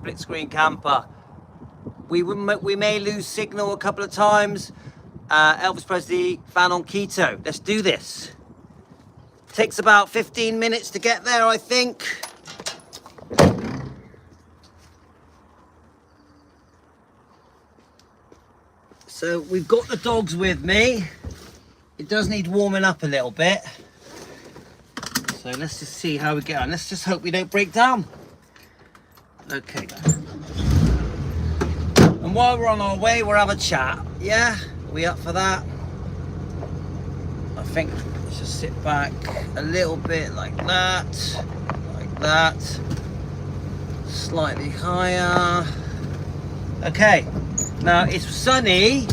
split screen camper. We may lose signal a couple of times. Elvis Presley fan on keto. Let's do this. Takes about 15 minutes to get there, I think. So we've got the dogs with me. It does need warming up a little bit. So let's just see how we get on. Let's just hope we don't break down. Okay, guys. And while we're on our way, we'll have a chat. Yeah? Are we up for that? I think let's just sit back a little bit like that. Like that. Slightly higher. Okay. Now, it's sunny,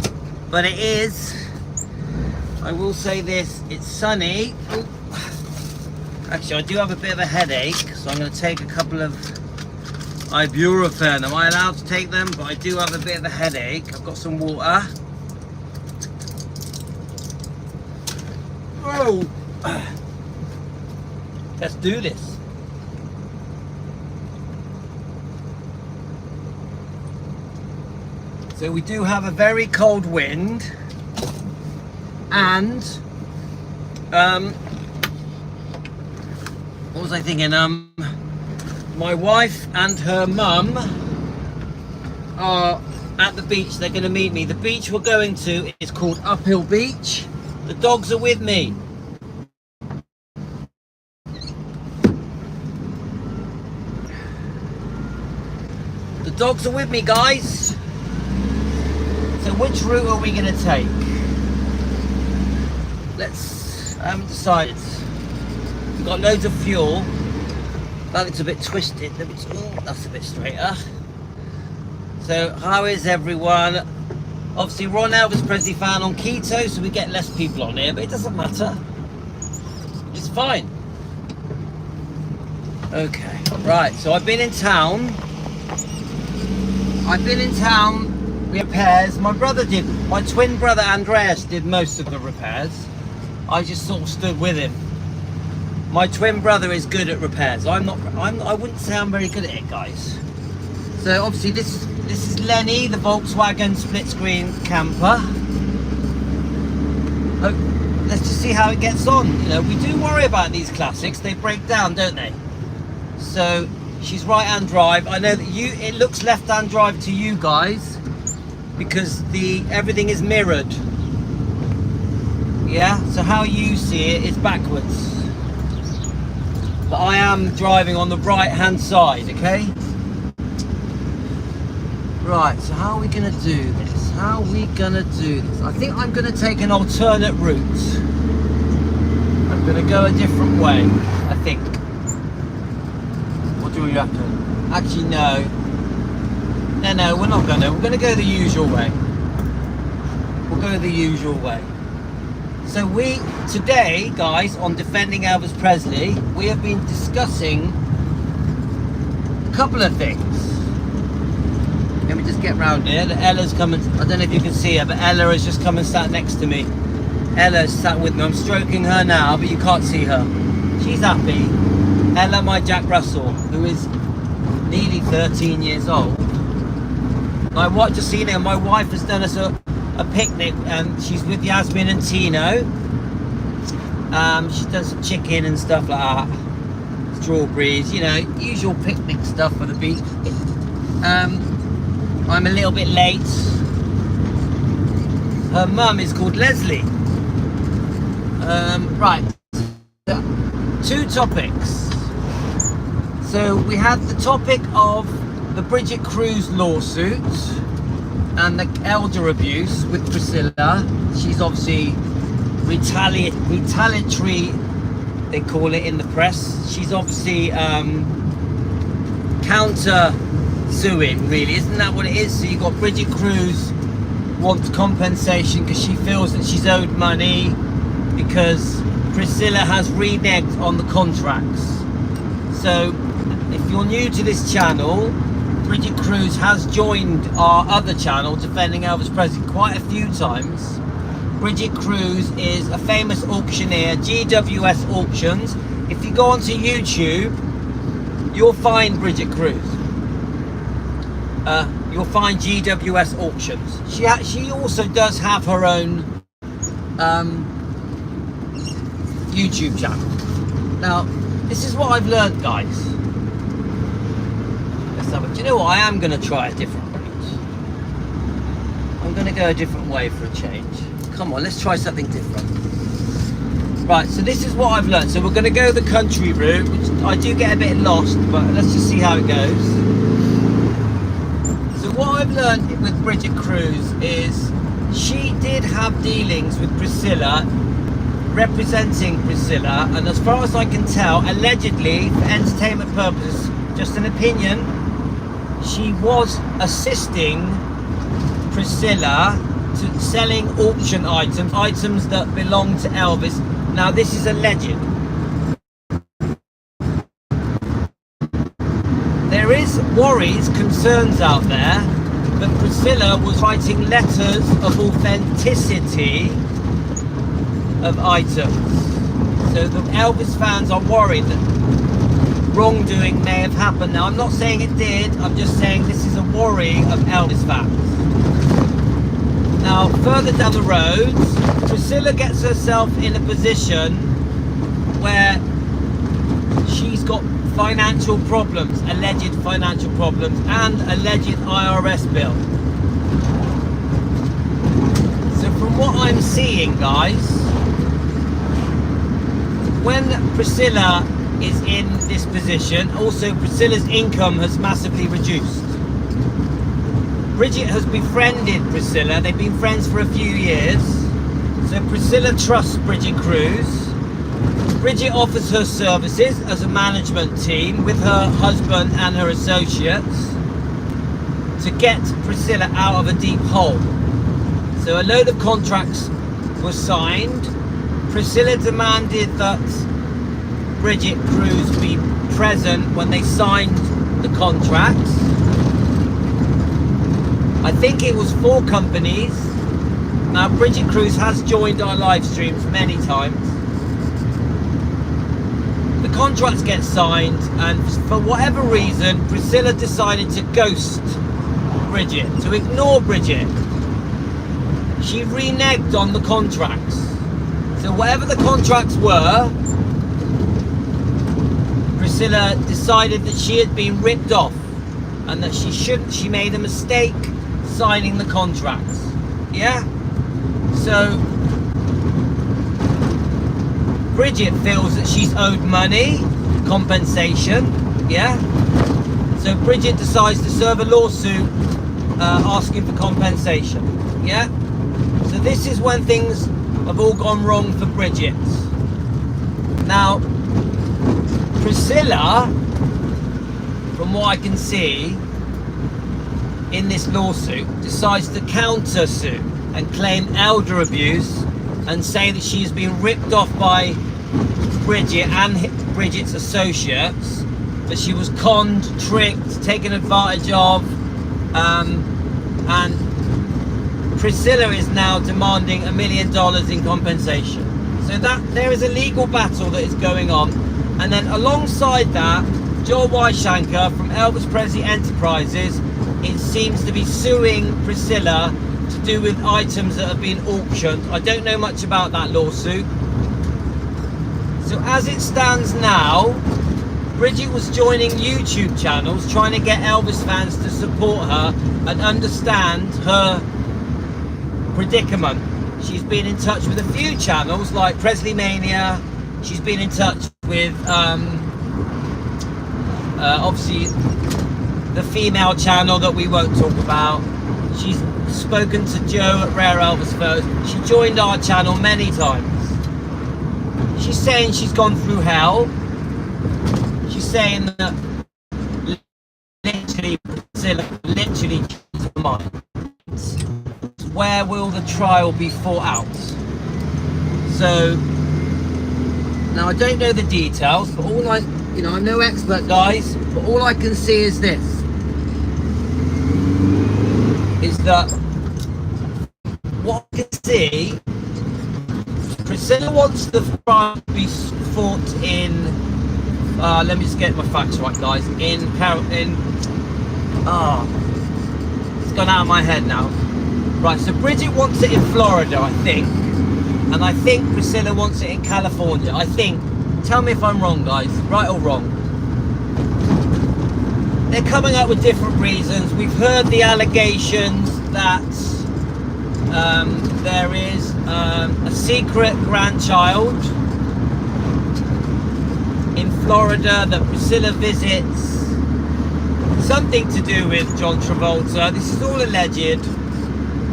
but it is, I will say this, it's sunny. Ooh. Actually, I do have a bit of a headache, so I'm going to take a couple of ibuprofen. Am I allowed to take them? But I do have a bit of a headache. I've got some water. Oh, let's do this. So we do have a very cold wind, and what was I thinking? My wife and her mum are at the beach. They're going to meet me. The beach we're going to is called Uphill Beach. The dogs are with me. The dogs are with me, guys. So which route are we going to take? I haven't decided. We've got loads of fuel. That looks a bit twisted. Oh, that's a bit straighter. So how is everyone? Obviously we're on Elvis Presley fan on keto, so we get less people on here, but it doesn't matter. It's fine. Okay, right, so I've been in town. Repairs. My twin brother Andreas did most of the repairs. I just sort of stood with him. My twin brother is good at repairs. I wouldn't say I'm very good at it, guys. So obviously this is Lenny, the Volkswagen split screen camper. Let's just see how it gets on. You know, we do worry about these classics. They break down, don't they? So she's right-hand drive. I know that it looks left-hand drive to you guys because everything is mirrored. Yeah, so how you see it is backwards. But I am driving on the right-hand side, okay? Right, so how are we going to do this? I think I'm going to take an alternate route. I'm going to go a different way, I think. What do you reckon? Actually, no. No, we're not going to. We're going to go the usual way. So today, guys, on Defending Elvis Presley, we have been discussing a couple of things. Let me just get round here. Ella's coming. I don't know if you can see her, but Ella has just come and sat next to me. Ella's sat with me. I'm stroking her now, but you can't see her. She's happy. Ella, my Jack Russell, who is nearly 13 years old. Just so you know, my wife has done us a picnic, and she's with Yasmin and Tino. She's done some chicken and stuff like that. Strawberries, you know, usual picnic stuff for the beach. I'm a little bit late. Her mum is called Leslie. Right, 2 topics. So we had the topic of the Brigitte Kruse lawsuit and the elder abuse with Priscilla. She's obviously retaliatory, they call it in the press. She's obviously counter suing, really, isn't that what it is? So you got Brigitte Kruse wants compensation because she feels that she's owed money because Priscilla has reneged on the contracts. So if you're new to this channel, Brigitte Kruse has joined our other channel, Defending Elvis Presley, quite a few times. Brigitte Kruse is a famous auctioneer, GWS Auctions. If you go onto YouTube, you'll find Brigitte Kruse. you'll find GWS Auctions. She also does have her own YouTube channel. Now, this is what I've learned, guys. Do you know what? I am going to try a different route. I'm going to go a different way for a change. Come on, let's try something different. Right, so this is what I've learned. So we're going to go the country route, which I do get a bit lost, but let's just see how it goes. So what I've learned with Brigitte Kruse is she did have dealings with Priscilla, representing Priscilla, and as far as I can tell, allegedly, for entertainment purposes, just an opinion, she was assisting Priscilla to selling auction items that belong to Elvis. Now this is alleged. There is worries, concerns out there that Priscilla was writing letters of authenticity of items. So the Elvis fans are worried that wrongdoing may have happened. Now I'm not saying it did, I'm just saying this is a worry of Elvis fans. Now further down the road, Priscilla gets herself in a position where she's got financial problems, alleged financial problems, and alleged IRS bill. So from what I'm seeing, guys, when Priscilla is in this position, also Priscilla's income has massively reduced. Brigitte has befriended Priscilla. They've been friends for a few years. So Priscilla trusts Brigitte Kruse. Brigitte offers her services as a management team with her husband and her associates to get Priscilla out of a deep hole. So a load of contracts were signed. Priscilla demanded that Brigitte Kruse be present when they signed the contracts. I think it was 4 companies. Now Brigitte Kruse has joined our live streams many times. The contracts get signed, and for whatever reason Priscilla decided to ghost Brigitte, to ignore Brigitte. She reneged on the contracts. So whatever the contracts were, Priscilla decided that she had been ripped off and that she made a mistake signing the contracts. Yeah? So Brigitte feels that she's owed money, compensation. Yeah? So Brigitte decides to serve a lawsuit asking for compensation. Yeah? So this is when things have all gone wrong for Brigitte. Now Priscilla, from what I can see in this lawsuit, decides to counter sue and claim elder abuse and say that she's been ripped off by Brigitte and Brigitte's associates, that she was conned, tricked, taken advantage of, and Priscilla is now demanding $1 million in compensation. So that there is a legal battle that is going on. And then alongside that, Joel Weishanker from Elvis Presley Enterprises, it seems to be suing Priscilla to do with items that have been auctioned. I don't know much about that lawsuit. So as it stands now, Brigitte was joining YouTube channels trying to get Elvis fans to support her and understand her predicament. She's been in touch with a few channels like Presley Mania. She's been in touch with obviously the female channel that we won't talk about. She's spoken to Joe at Rare Elvis Photos. She joined our channel many times. She's saying she's gone through hell. She's saying that literally changed her mind. Where will the trial be fought out? So now I don't know the details, but all I'm no expert, guys, but all I can see is this, is that what I can see, Priscilla wants the trial to be fought in, let me just get my facts right, guys, gone out of my head now. Right, so Bridget wants it in Florida, I think. And I think Priscilla wants it in California. I think. Tell me if I'm wrong, guys. Right or wrong. They're coming up with different reasons. We've heard the allegations that there is a secret grandchild in Florida that Priscilla visits. Something to do with John Travolta. This is all alleged.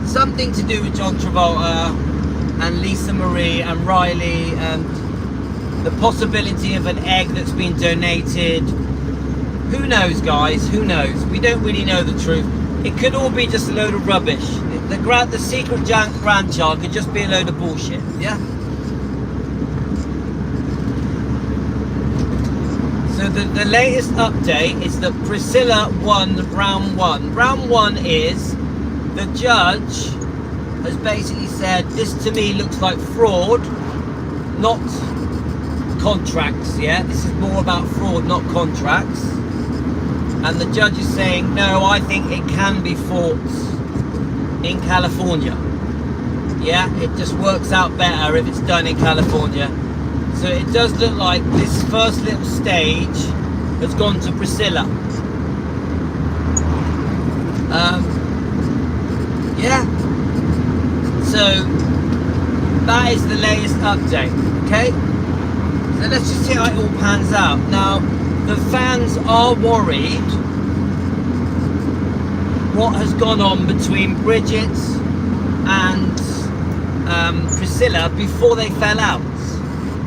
Something to do with John Travolta and Lisa Marie and Riley, and the possibility of an egg that's been donated. Who knows, guys? Who knows? We don't really know the truth. It could all be just a load of rubbish. The secret grandchild could just be a load of bullshit. Yeah. So the latest update is that Priscilla won round one. Round one is the judge has basically said, this to me looks like fraud, not contracts. Yeah, this is more about fraud, not contracts. And the judge is saying, no, I think it can be fought in California. Yeah, it just works out better if it's done in California. So it does look like this first little stage has gone to Priscilla. Yeah. So that is the latest update. Okay. So let's just see how it all pans out. Now, the fans are worried what has gone on between Brigitte and Priscilla before they fell out.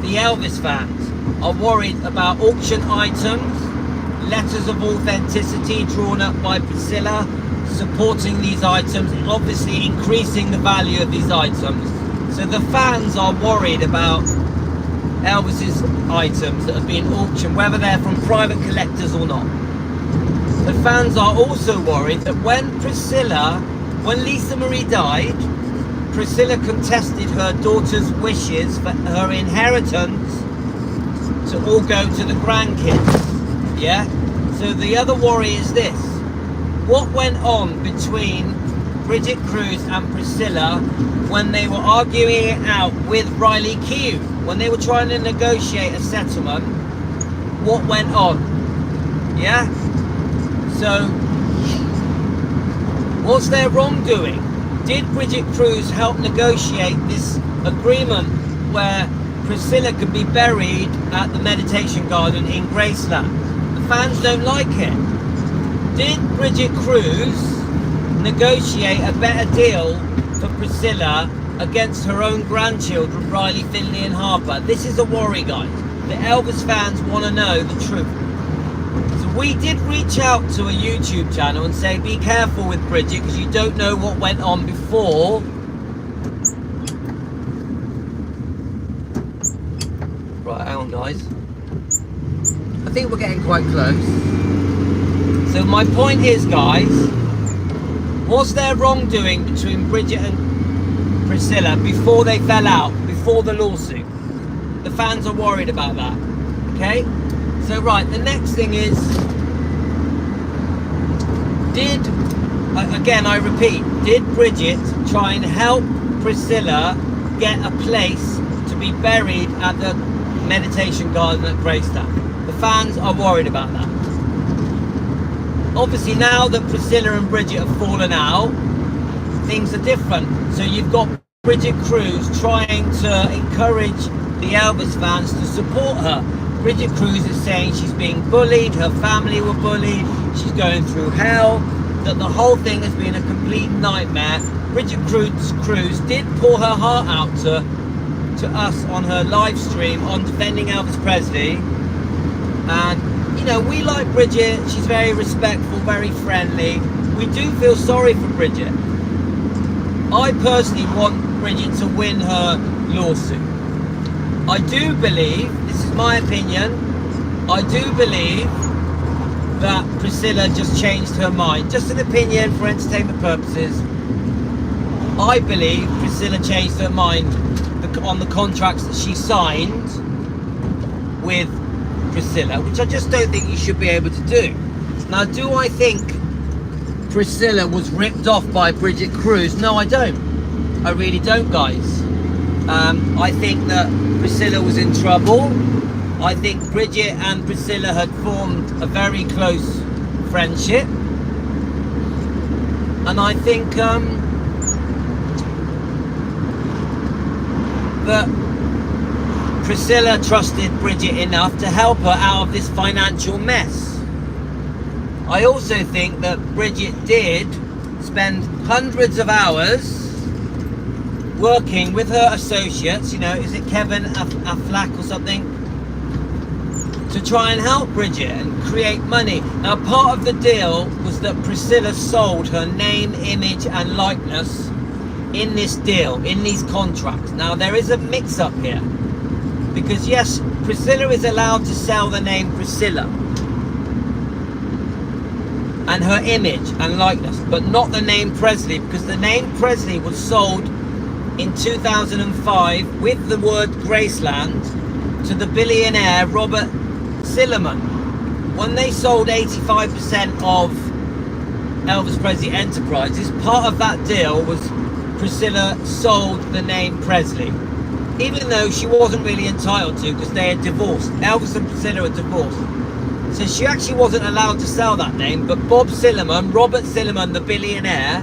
The Elvis fans are worried about auction items, letters of authenticity drawn up by Priscilla, supporting these items, obviously increasing the value of these items. So the fans are worried about Elvis's items that have been auctioned, whether they're from private collectors or not. The fans are also worried that when Lisa Marie died, Priscilla contested her daughter's wishes for her inheritance to all go to the grandkids. Yeah? So the other worry is this. What went on between Brigitte Kruse and Priscilla when they were arguing it out with Riley Q? When they were trying to negotiate a settlement, what went on? Yeah? So, what's their wrongdoing? Did Brigitte Kruse help negotiate this agreement where Priscilla could be buried at the meditation garden in Graceland? The fans don't like it. Did Brigitte Kruse negotiate a better deal for Priscilla against her own grandchildren, Riley, Finley and Harper? This is a worry, guys. The Elvis fans want to know the truth. So we did reach out to a YouTube channel and say, be careful with Bridget because you don't know what went on before. Right, hang on, guys. I think we're getting quite close. So my point is, guys, was there wrongdoing between Bridget and Priscilla before they fell out, before the lawsuit? The fans are worried about that. Okay? So right, the next thing is, again I repeat, did Bridget try and help Priscilla get a place to be buried at the meditation garden at Gracetown? The fans are worried about that. Obviously now that Priscilla and Bridget have fallen out, things are different. So you've got Brigitte Kruse trying to encourage the Elvis fans to support her. Brigitte Kruse is saying she's being bullied, her family were bullied, she's going through hell, that the whole thing has been a complete nightmare. Brigitte Kruse did pour her heart out to us on her live stream on Defending Elvis Presley. And, you know, we like Bridget, she's very respectful, very friendly. We do feel sorry for Bridget. I personally want Bridget to win her lawsuit. I do believe, this is my opinion, I do believe that Priscilla just changed her mind. Just an opinion for entertainment purposes. I believe Priscilla changed her mind on the contracts that she signed with Priscilla, which I just don't think you should be able to do. Now, do I think Priscilla was ripped off by Brigitte Kruse. No, I don't. I really don't, guys. I think that Priscilla was in trouble. I think Brigitte and Priscilla had formed a very close friendship. And I think that Priscilla trusted Brigitte enough to help her out of this financial mess. I also think that Brigitte did spend hundreds of hours working with her associates, you know, is it Kevin Affleck or something, to try and help Brigitte and create money. Now, part of the deal was that Priscilla sold her name, image and likeness in this deal, in these contracts. Now, there is a mix-up here, because yes, Priscilla is allowed to sell the name Priscilla and her image and likeness, but not the name Presley, because the name Presley was sold in 2005 with the word Graceland to the billionaire Robert Silliman. When they sold 85% of Elvis Presley Enterprises, part of that deal was Priscilla sold the name Presley, even though she wasn't really entitled to, because they had divorced. Elvis and Priscilla had divorced. So she actually wasn't allowed to sell that name, but Bob Silliman, Robert Silliman, the billionaire,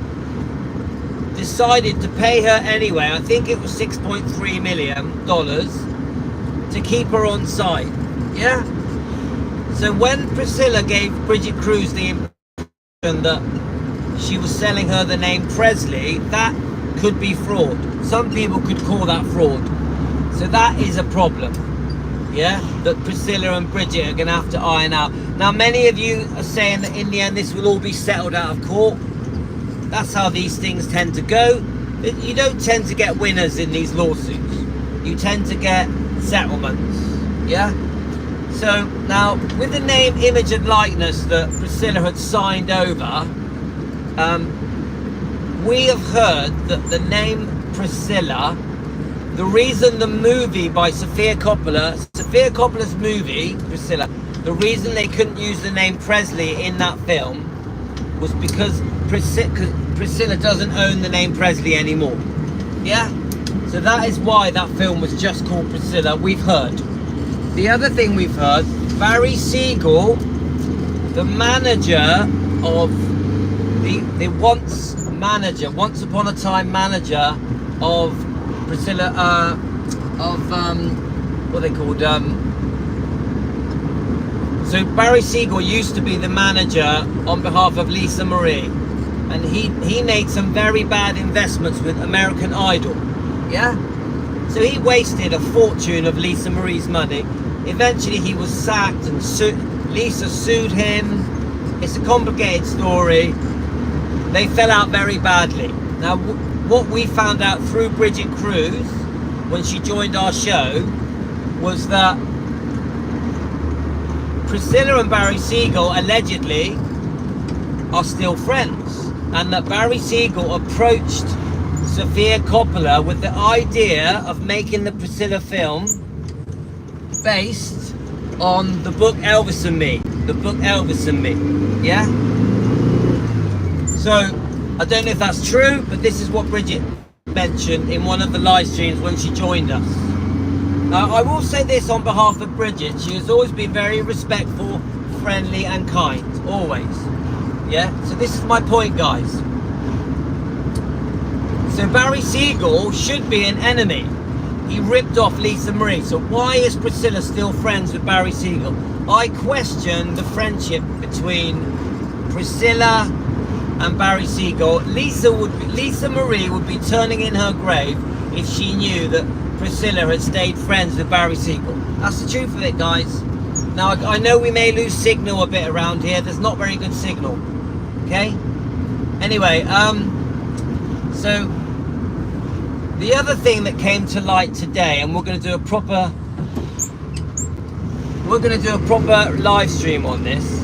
decided to pay her anyway. I think it was $6.3 million to keep her on side. Yeah? So when Priscilla gave Brigitte Kruse the impression that she was selling her the name Presley, that could be fraud. Some people could call that fraud. So that is a problem. Yeah, that Priscilla and Brigitte are going to have to iron out. Now, many of you are saying that in the end this will all be settled out of court. That's how these things tend to go. You don't tend to get winners in these lawsuits. You tend to get settlements. Yeah? So, now, with the name, image and likeness that Priscilla had signed over, we have heard that the name Priscilla, the reason the movie by Sofia Coppola's movie, Priscilla, the reason they couldn't use the name Presley in that film was because Priscilla doesn't own the name Presley anymore. Yeah? So that is why that film was just called Priscilla, we've heard. The other thing we've heard, Barry Siegel, the manager of the once upon a time manager of Priscilla, what are they called? So Barry Siegel used to be the manager on behalf of Lisa Marie, and he made some very bad investments with American Idol. Yeah? So he wasted a fortune of Lisa Marie's money. Eventually he was sacked and Lisa sued him. It's a complicated story. They fell out very badly. Now, what we found out through Brigitte Kruse when she joined our show was that Priscilla and Barry Siegel allegedly are still friends, and that Barry Siegel approached Sofia Coppola with the idea of making the Priscilla film based on the book Elvis and Me. The book Elvis and Me. Yeah? So, I don't know if that's true, but this is what Brigitte mentioned in one of the live streams when she joined us. Now, I will say this on behalf of Brigitte. She has always been very respectful, friendly and kind. Always. Yeah? So this is my point, guys. So Barry Siegel should be an enemy. He ripped off Lisa Marie. So why is Priscilla still friends with Barry Siegel? I question the friendship between Priscilla and Barry Siegel. Lisa Marie would be turning in her grave if she knew that Priscilla had stayed friends with Barry Siegel. That's the truth of it, guys. Now, I know we may lose signal a bit around here. There's not very good signal. Okay? Anyway, so the other thing that came to light today, and we're going to do a proper live stream on this.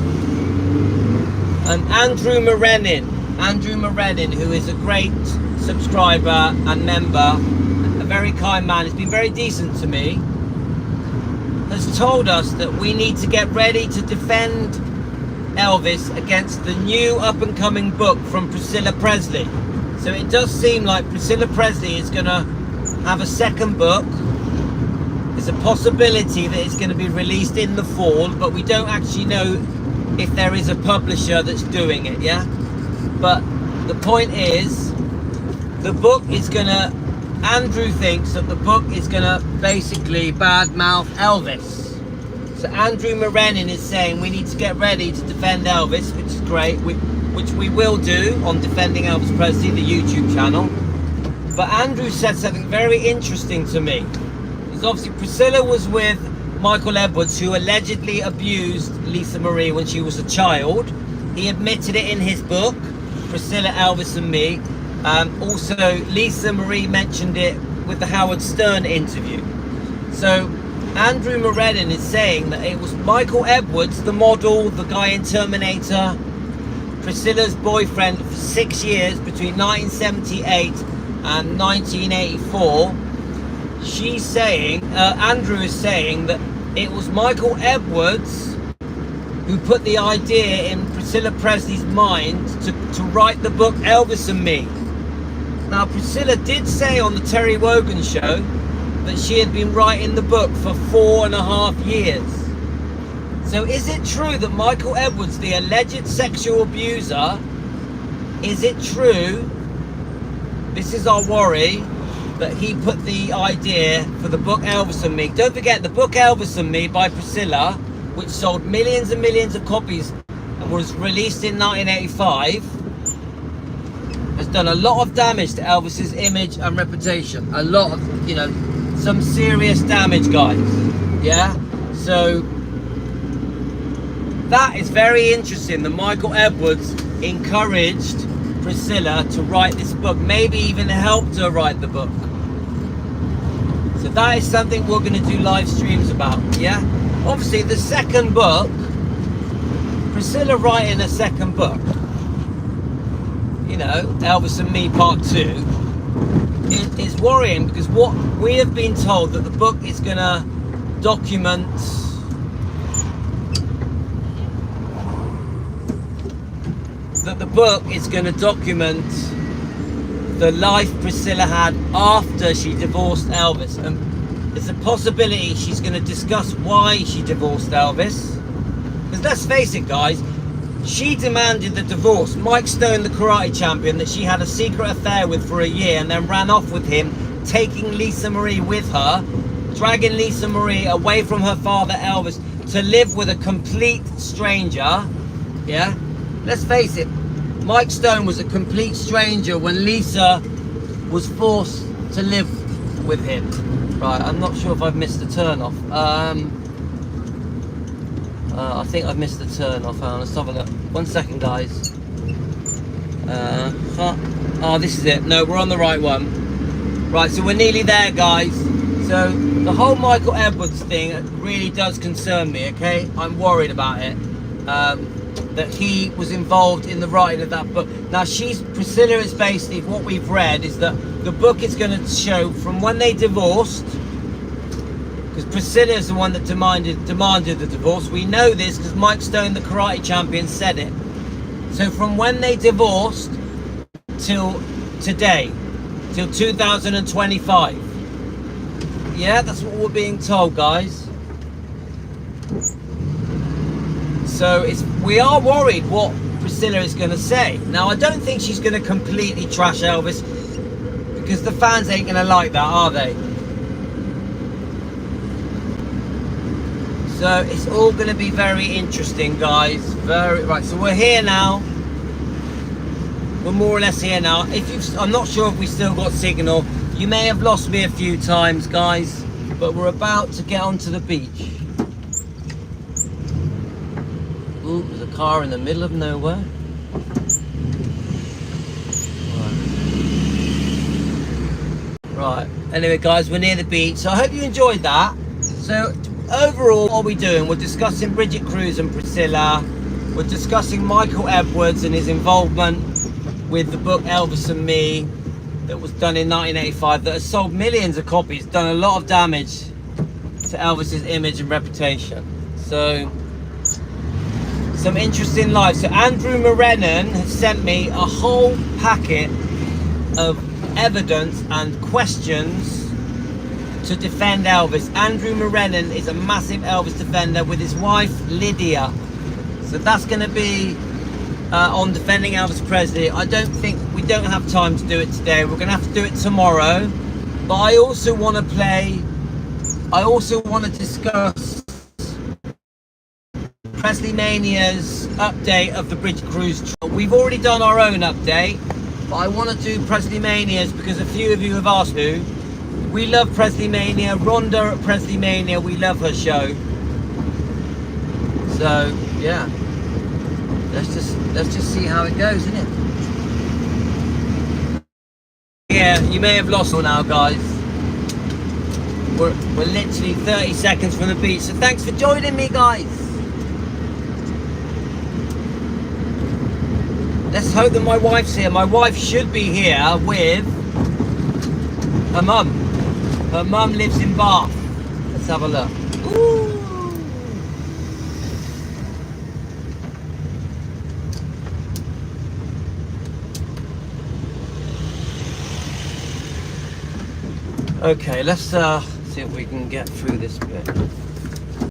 And Andrew Morenin, who is a great subscriber and member, a very kind man, he's been very decent to me, has told us that we need to get ready to defend Elvis against the new up-and-coming book from Priscilla Presley. So it does seem like Priscilla Presley is going to have a second book. There's a possibility that it's going to be released in the fall, but we don't actually know if there is a publisher that's doing it, yeah? But the point is, the book is going to, Andrew thinks that the book is going to basically badmouth Elvis. So Andrew Morenin is saying we need to get ready to defend Elvis, which is great, which we will do on Defending Elvis Presley, the YouTube channel. But Andrew said something very interesting to me. Because obviously Priscilla was with Michael Edwards, who allegedly abused Lisa Marie when she was a child. He admitted it in his book, Priscilla, Elvis and Me. Also, Lisa Marie mentioned it with the Howard Stern interview. So Andrew Morenin is saying that it was Michael Edwards, the model, the guy in Terminator, Priscilla's boyfriend for 6 years between 1978 and 1984. She's saying, Andrew is saying that it was Michael Edwards who put the idea in Priscilla Presley's mind to write the book Elvis and Me. Now Priscilla did say on the Terry Wogan show that she had been writing the book for 4.5 years. So is it true that Michael Edwards, the alleged sexual abuser, is it true, this is our worry, that he put the idea for the book Elvis and Me? Don't forget, the book Elvis and Me by Priscilla, which sold millions and millions of copies and was released in 1985, has done a lot of damage to Elvis's image and reputation. A lot of, you know, some serious damage, guys. Yeah? So that is very interesting that Michael Edwards encouraged Priscilla to write this book, maybe even helped her write the book. So that is something we're going to do live streams about, yeah? Obviously, the second book, Priscilla writing a second book, you know, Elvis and Me Part 2, it is worrying, because what we have been told that the book is going to document the life Priscilla had after she divorced Elvis, and there's a possibility she's going to discuss why she divorced Elvis. Because let's face it, guys, she demanded the divorce. Mike Stone, the karate champion that she had a secret affair with for a year and then ran off with him, taking Lisa Marie with her, dragging Lisa Marie away from her father Elvis to live with a complete stranger. Yeah, let's face it, Mike Stone was a complete stranger when Lisa was forced to live with him. Right, I'm not sure if I've missed a turn off. I think I've missed the turn off. Let's have a look. 1 second, guys. Oh, this is it. No, we're on the right one. Right, so we're nearly there, guys. So the whole Michael Edwards thing really does concern me, okay? I'm worried about it. That he was involved in the writing of that book. Now, Priscilla is basically, what we've read is that the book is going to show from when they divorced, because Priscilla is the one that demanded the divorce. We know this because Mike Stone, the karate champion, said it. So from when they divorced till today, till 2025. Yeah, that's what we're being told, guys. So we are worried what Priscilla is going to say. Now, I don't think she's going to completely trash Elvis, because the fans ain't going to like that, are they? So it's all going to be very interesting, guys. Right, so we're here now. We're more or less here now. I'm not sure if we still got signal. You may have lost me a few times, guys, but we're about to get onto the beach. Ooh, there's a car in the middle of nowhere. Right. Anyway, guys, we're near the beach. So I hope you enjoyed that. So overall, what are we doing? We're discussing Brigitte, Kruse and Priscilla. We're discussing Michael Edwards and his involvement with the book Elvis and Me that was done in 1985, that has sold millions of copies, done a lot of damage to Elvis's image and reputation. So some interesting live. So Andrew Morenon has sent me a whole packet of evidence and questions to defend Elvis. Andrew Morenon is a massive Elvis defender with his wife Lydia. So that's going to be on defending Elvis Presley. I don't think we don't have time to do it today. We're going to have to do it tomorrow. But I also want to discuss Presley Mania's update of the Kruse trial. We've already done our own update, but I want to do Presley Mania's because a few of you have asked to. We love Presley Mania. Rhonda at Presley Mania, we love her show. So yeah, let's just see how it goes, isn't it? Yeah, you may have lost all now, guys. We're literally 30 seconds from the beach, so thanks for joining me, guys. Let's hope that my wife's here. My wife should be here with her mum. Her mum lives in Bath. Let's have a look. Ooh. Okay, let's see if we can get through this bit.